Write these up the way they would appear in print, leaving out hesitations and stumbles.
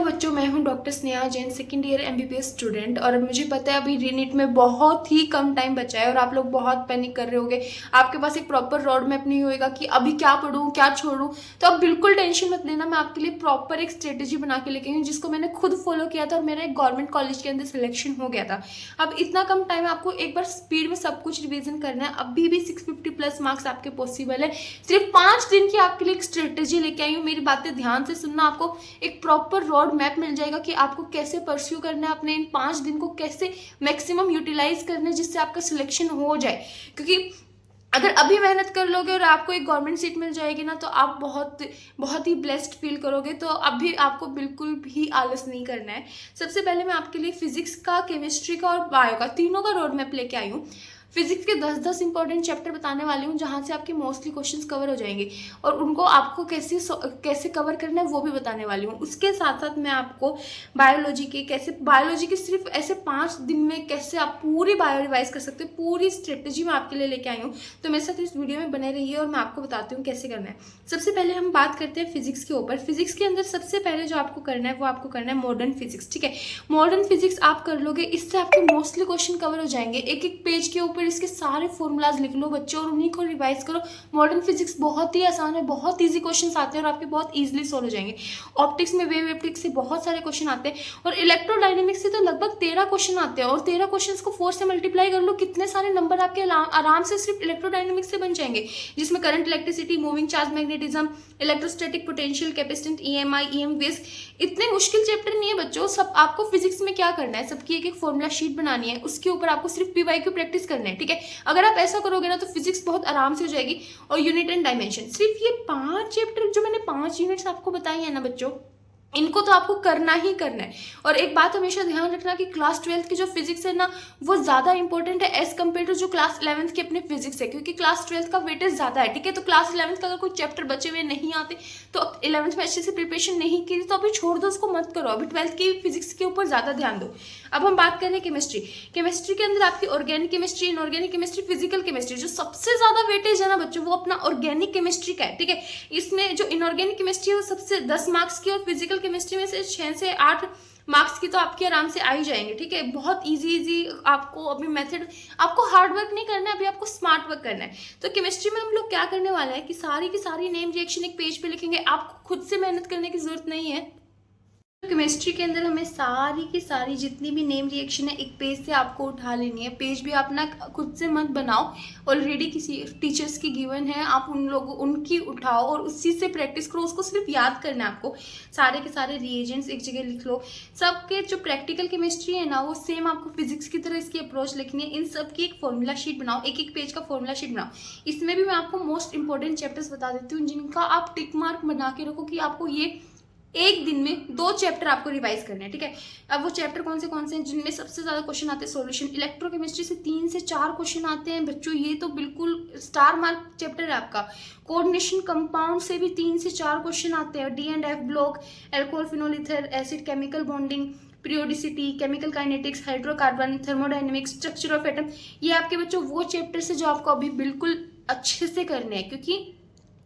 बच्चों, मैं हूं doctor Sneha Jain, second year MBBS student. और मुझे पता है अभी रीनीट में बहुत ही कम टाइम बचा है और आप लोग बहुत पैनिक कर रहे होगे। आपके पास एक प्रॉपर रोड मैप नहीं होएगा कि अभी क्या पढूं क्या छोड़ूं। तो आप बिल्कुल टेंशन मत लेना, मैं आपके लिए प्रॉपर एक स्ट्रेटेजी बना के लेके आई हूँ जिसको मैंने खुद फॉलो किया था और मेरा एक गवर्नमेंट कॉलेज के अंदर सिलेक्शन हो गया था। अब इतना कम टाइम है, आपको एक बार स्पीड में सब कुछ रिविजन करना है। अभी भी 650 प्लस मार्क्स आपके पॉसिबल है। सिर्फ 5 दिन की आपके लिए एक स्ट्रेटेजी लेके आई हूँ। मेरी बातें ध्यान से सुनना, आपको एक प्रॉपर रोड मैप मिल जाएगा कि आपको कैसे परस्यू करना है, अपने इन 5 दिन को कैसे मैक्सिमम यूटिलाइज करना है जिससे आपका सिलेक्शन हो जाए। क्योंकि अगर अभी मेहनत कर लोगे और आपको एक गवर्नमेंट सीट मिल जाएगी ना, तो आप बहुत बहुत ही ब्लेस्ड फील करोगे। तो अभी आपको बिल्कुल भी आलस नहीं करना है। सबसे पहले मैं आपके लिए फिजिक्स का, केमिस्ट्री का और बायो का, तीनों का रोड मैप लेके आई हूँ। फिजिक्स के 10-10 इंपॉर्टेंट चैप्टर बताने वाली हूँ जहाँ से आपके मोस्टली क्वेश्चंस कवर हो जाएंगे और उनको आपको कैसे कवर करना है वो भी बताने वाली हूँ। उसके साथ साथ मैं आपको बायोलॉजी के सिर्फ ऐसे 5 दिन में कैसे आप पूरी बायो रिवाइज कर सकते हो, पूरी स्ट्रेटेजी मैं आपके लिए लेके आई हूँ। तो मेरे साथ इस वीडियो में बने रहिए और मैं आपको बताती हूँ कैसे करना है। सबसे पहले हम बात करते हैं फिजिक्स के ऊपर। फिजिक्स के अंदर सबसे पहले जो आपको करना है वो आपको करना है मॉडर्न फिजिक्स। ठीक है, मॉडर्न फिजिक्स आप कर लोगे, इससे आपके मोस्टली क्वेश्चन कवर हो जाएंगे। एक एक पेज के ऊपर इसके सारे फॉर्मूलाज लिख लो बच्चों और उन्हीं को रिवाइज करो। मॉडर्न फिजिक्स बहुत ही आसान है, बहुत इजी क्वेश्चंस आते हैं और आपके बहुत इजीली सॉल्व हो जाएंगे। ऑप्टिक्स में वेव ऑप्टिक्स से बहुत सारे क्वेश्चन आते हैं और इलेक्ट्रोडायनेमिक्स से तो लगभग 13 क्वेश्चन आते हैं। और 13 क्वेश्चन को 4 से मल्टीप्लाई कर लो, कितने सारे नंबर आपके आराम से सिर्फ इलेक्ट्रोडायनेमिक्स से बन जाएंगे, जिसमें current, electricity, moving charge, magnetism, electrostatic potential, capacitance, EMI, EMVs. इतने मुश्किल चैप्टर नहीं है बच्चों। सब आपको फिजिक्स में क्या करना है, सबकी एक एक फॉर्मूला शीट बनानी है, उसके ऊपर आपको सिर्फ पीवाईक्यू प्रैक्टिस करना है। ठीक है, अगर आप ऐसा करोगे ना तो फिजिक्स बहुत आराम से हो जाएगी। और यूनिट एंड डायमेंशन, सिर्फ ये 5 चैप्टर जो मैंने 5 यूनिट्स आपको बताई है ना बच्चों, इनको तो आपको करना ही करना है। और एक बात हमेशा ध्यान रखना कि क्लास 12th की जो फिजिक्स है ना वो ज़्यादा इंपॉर्टेंट है एज कम्पेयर टू जो क्लास 11th की अपने फिजिक्स है, क्योंकि क्लास 12th का वेटेज ज़्यादा है। ठीक है, तो क्लास 11th का अगर कोई चैप्टर बचे हुए नहीं आते तो 11th में अच्छे से प्रिपरेशन नहीं की तो अभी छोड़ दो, उसको मत करो। अभी 12th की फिजिक्स के ऊपर ज़्यादा ध्यान दो। अब हम बात करें केमिस्ट्री। केमिस्ट्री के अंदर आपकी organic chemistry, inorganic chemistry, physical chemistry. जो सबसे ज़्यादा वेटेज है ना बच्चों वो अपना ऑर्गेनिक केमिस्ट्री का है। ठीक है, इसमें जो इनऑर्गेनिक केमिस्ट्री है वो सबसे 10 मार्क्स की और फिजिकल केमिस्ट्री में से 6 से 8 मार्क्स की तो आपके आराम से आ ही जाएंगे। ठीक है, बहुत इजी आपको अभी मेथड, आपको हार्ड वर्क नहीं करना है, अभी आपको स्मार्ट वर्क करना है। तो केमिस्ट्री में हम लोग क्या करने वाले हैं कि सारी की सारी नेम रिएक्शन एक पेज पे लिखेंगे। आपको खुद से मेहनत करने की जरूरत नहीं है। केमिस्ट्री के अंदर हमें सारी की सारी जितनी भी नेम रिएक्शन है एक पेज से आपको उठा लेनी है। पेज भी अपना खुद से मत बनाओ, ऑलरेडी किसी टीचर्स की गिवन है, आप उनकी उठाओ और उसी से प्रैक्टिस करो। उसको सिर्फ याद करना है आपको। सारे के सारे रिएजेंट्स एक जगह लिख लो। सबके जो प्रैक्टिकल केमिस्ट्री है ना वो सेम आपको फिजिक्स की तरह इसकी अप्रोच लिखनी है। इन सब की एक फॉर्मूला शीट बनाओ, एक एक पेज का फॉर्मूला शीट बनाओ। इसमें भी मैं आपको मोस्ट इंपॉर्टेंट चैप्टर्स बता देती हूँ जिनका आप टिक मार्क बना के रखो कि आपको ये एक दिन में 2 चैप्टर आपको रिवाइज करने हैं। ठीक है, अब वो चैप्टर कौन से हैं जिनमें सबसे ज़्यादा क्वेश्चन आते हैं। सॉल्यूशन, इलेक्ट्रोकेमिस्ट्री से 3 से 4 क्वेश्चन आते हैं बच्चों, ये तो बिल्कुल स्टार मार्क चैप्टर है आपका। कोऑर्डिनेशन, कंपाउंड से भी 3 से 4 क्वेश्चन आते हैं। D and F block, alcohol, phenol, ether, acid, chemical bonding, periodicity, chemical kinetics, hydrocarbon, thermodynamics, structure of atom. ये आपके बच्चों वो चैप्टर है जो आपको अभी बिल्कुल अच्छे से करने हैं, क्योंकि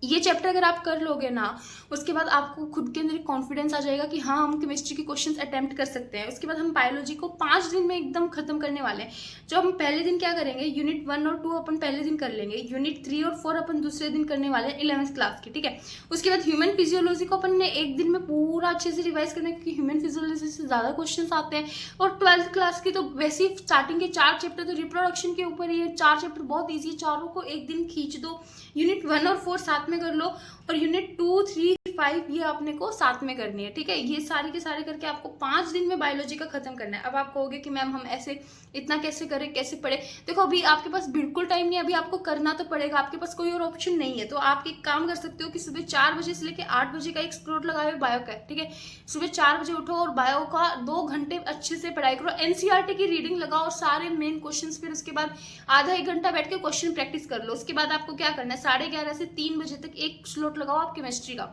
ये चैप्टर अगर आप कर लोगे ना उसके बाद आपको खुद के अंदर कॉन्फिडेंस आ जाएगा कि हाँ हम केमिस्ट्री के क्वेश्चंस अटेम्प्ट कर सकते हैं। उसके बाद हम बायोलॉजी को 5 दिन में एकदम खत्म करने वाले हैं। जो हम पहले दिन क्या करेंगे, यूनिट 1 और 2 अपन पहले दिन कर लेंगे, यूनिट 3 और 4 अपन दूसरे दिन करने वाले हैं 11th क्लास की। ठीक है, उसके बाद ह्यूमन फिजियोलॉजी को अपन ने एक दिन में पूरा अच्छे से रिवाइज करना है, क्योंकि ह्यूमन फिजियोलॉजी से ज़्यादा क्वेश्चन आते हैं। और 12th क्लास की तो वैसे ही स्टार्टिंग के 4 चैप्टर तो रिप्रोडक्शन के ऊपर ही है। 4 चैप्टर बहुत ईजी है, चारों को एक दिन खींच दो। यूनिट 1 और 4 साथ में कर लो और यूनिट 2, 3, 5 ये अपने को साथ में करनी है। ठीक है, ये सारे के सारे करके आपको 5 दिन में बायोलॉजी का खत्म करना है। अब आप कहोगे कि मैम हम ऐसे इतना कैसे करें, कैसे पढ़े। देखो अभी आपके पास बिल्कुल टाइम नहीं है, अभी आपको करना तो पड़ेगा, आपके पास कोई और ऑप्शन नहीं है। तो आप एक काम कर सकते हो कि सुबह 4 बजे से लेकर 8 बजे का एक स्लॉट लगाए बायो का। ठीक है, सुबह 4 बजे उठो और बायो का 2 घंटे अच्छे से पढ़ाई करो। एनसीईआरटी की रीडिंग लगाओ और सारे मेन क्वेश्चन, फिर उसके बाद आधा 1 घंटा बैठ के क्वेश्चन प्रैक्टिस कर लो। उसके बाद आपको क्या करना है, 11:30 से 3 बजे तक एक स्लॉट लगाओ आप केमिस्ट्री का,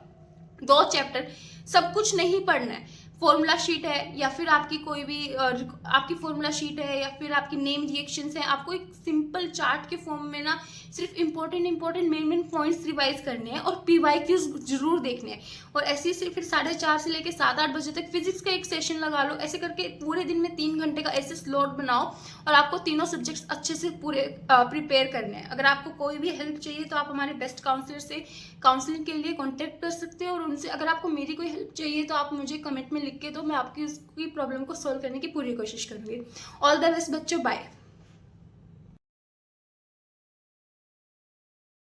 2 चैप्टर, सब कुछ नहीं पढ़ना है। फॉर्मूला शीट है या फिर आपकी कोई भी आपकी फॉर्मूला शीट है या फिर आपकी नेम रिएक्शंस हैं, आपको एक सिंपल चार्ट के फॉर्म में ना सिर्फ इंपॉर्टेंट मेन पॉइंट्स रिवाइज करने हैं और PYQs जरूर देखने हैं। और ऐसे ही फिर 4:30 से लेकर 7-8 बजे तक फिजिक्स का एक सेशन लगा लो। ऐसे करके पूरे दिन में 3 घंटे का ऐसे स्लॉट बनाओ और आपको तीनों सब्जेक्ट्स अच्छे से पूरे प्रिपेयर करने हैं। अगर आपको कोई भी हेल्प चाहिए तो आप हमारे बेस्ट काउंसलर से काउंसलिंग के लिए कॉन्टैक्ट कर सकते हो और उनसे अगर आपको मेरी कोई हेल्प चाहिए तो आप मुझे कमेंट में लिख के दो, मैं आपकी उसकी प्रॉब्लम को सॉल्व करने की पूरी कोशिश करूँगी। ऑल द बेस्ट बच्चों, बाय।